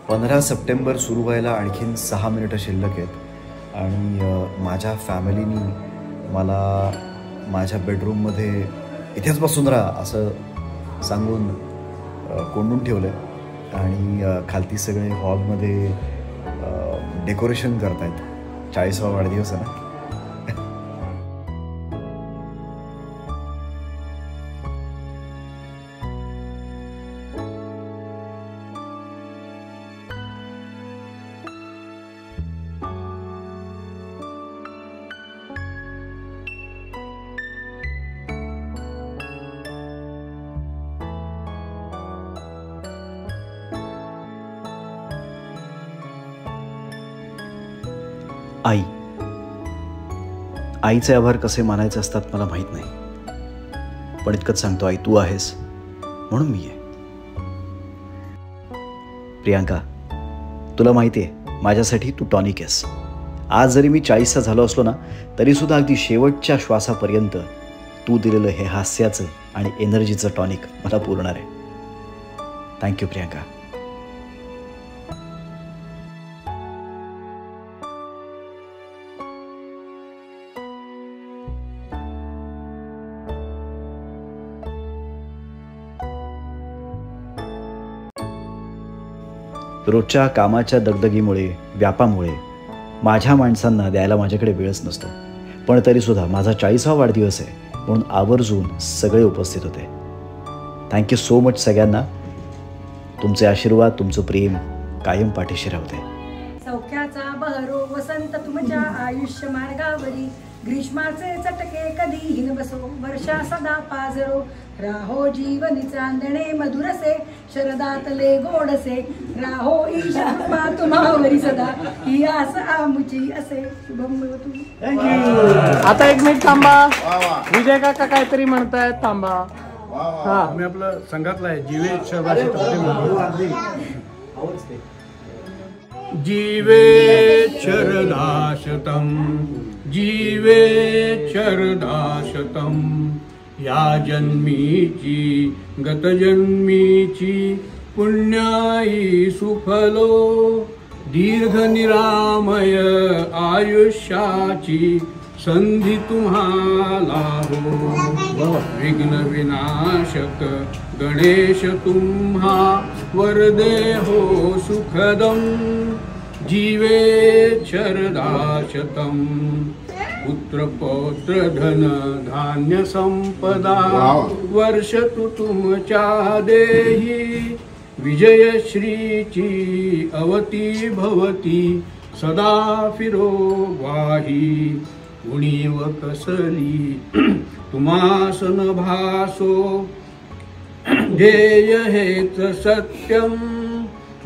15 September सुरू व्हायला आणखीन 6 मिनिटं शिल्लक आहेत आणि माझ्या फॅमिलीनी मला माझ्या बेडरूममध्ये इथेच बसून राहा असं सांगून कोंडून ठेवलं आहे आणि खालती सगळे हॉलमध्ये डेकोरेशन करत आहेत. 40वा वाढदिवस आहे ना. आईचे आभार कसे मानायचे असतात मला माहीत नाही, पण इतकंच सांगतो, आई तू आहेस म्हणून मी आहे. प्रियांका, तुला माहिती आहे माझ्यासाठी तू टॉनिक आहेस. आज जरी मी 40चा झालो असलो ना तरीसुद्धा अगदी शेवटच्या श्वासापर्यंत तू दिलेलं हे हास्याचं आणि एनर्जीचं टॉनिक मला पुरणार आहे. थँक्यू प्रियांका. रोजच्या कामाच्या दगदगीमुळे, व्यापामुळे माझ्या माणसांना द्यायला माझ्याकडे वेळच नसतो, पण तरीसुद्धा माझा 40वा वाढदिवस आहे म्हणून आवर्जून सगळे उपस्थित होते. थँक्यू सो मच सगळ्यांना. तुमचे आशीर्वाद, तुमचं प्रेम कायम पाठीशी राहू दे. सौख्याचा बहरो वसंत तुमच्या आयुष्य मार्गावरी, ग्रीष्माचे चटके कधी न बसो, वर्षा सदा पाजरो, राहो जीवनी चांदणे मधुरसे, शरदातले गोडसे, राहो ईश कृपा तुम्हावरी सदा, ही आस आमुची असे. शुभम भवतु. आता 1 मिनिट थांबा. विजय काका काहीतरी म्हणतायत, थांबा. हा, मी आपलं संघातला आहे जीवेच्छा भाषेत जीवेच्छरदाशतम जीवेच्छरदाशतम, या जन्मीची गतजन्मीची पुण्याई सुफलो, दीर्घ निरामय आयुष्याची संधी तुम्हाला हो. विघ्न विनाशक गणेश तुम्हा वरदे हो सुखदम, जीवेच्छरदाशतम, पुत्र पौत्र धन धान्य संपदा वर्षतु तुमच्या देही, विजयश्रीची अवती भवती सदा फिरो वाही, उणीव कसली तुम्हासन भासो, ध्येय हेच सत्यम,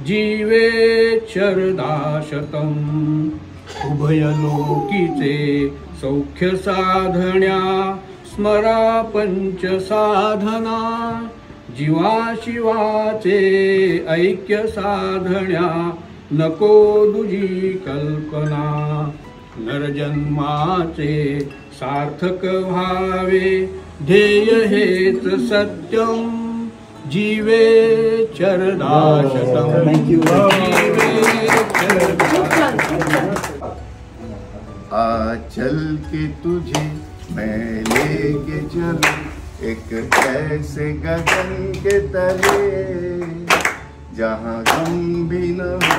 जीवेच्छरदाशतम, उभयलोकीचे सौख्य साधण्या स्मरा पंच साधना, जीवाशिवाचे ऐक्य साधण्या नको दुजी कल्पना, नरजन्माचे सार्थक व्हावे ध्येय हेच सत्यम, जीवेच्छरदाशतम. आ चल के तुझे मैं लेके चलूं एक ऐसे गगन के तले, जहाँ गम भी न हो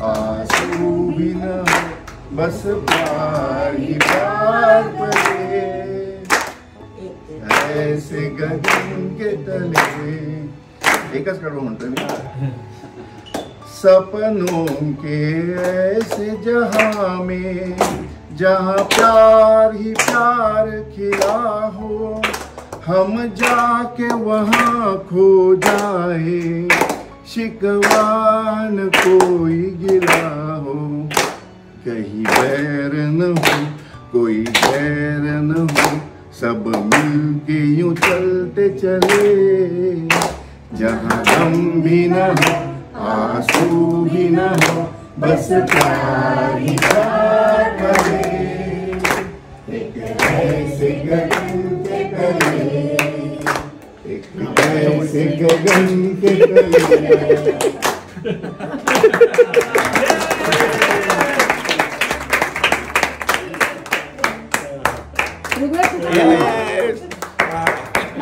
आंसू भी न हो, बस प्यार ही प्यार पड़े, ऐसे गगन के तले. एकच कडवं म्हणतोय मी. सपनों के ऐसे जहां में, जहाँ प्यार ही प्यार खिला हो, हम जाके वहाँ खो जाए, शिकवान कोई गिला हो, कहीं बैर न हो कोई गैर न हो, सब मिलके यूं चलते चले, जहाँ गम भी न हो आंसू भी न हो, बस प्यार ही प्यार करे, एक ऐसे गगन के तले, एक ऐसे गगन के तले. ऋग्वेद कुठे?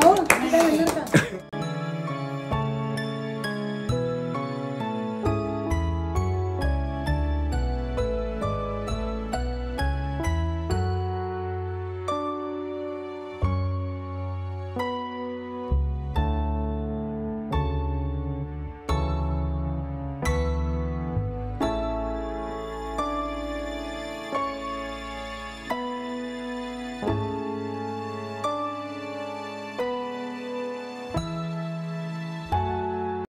हो, काय म्हणणार का?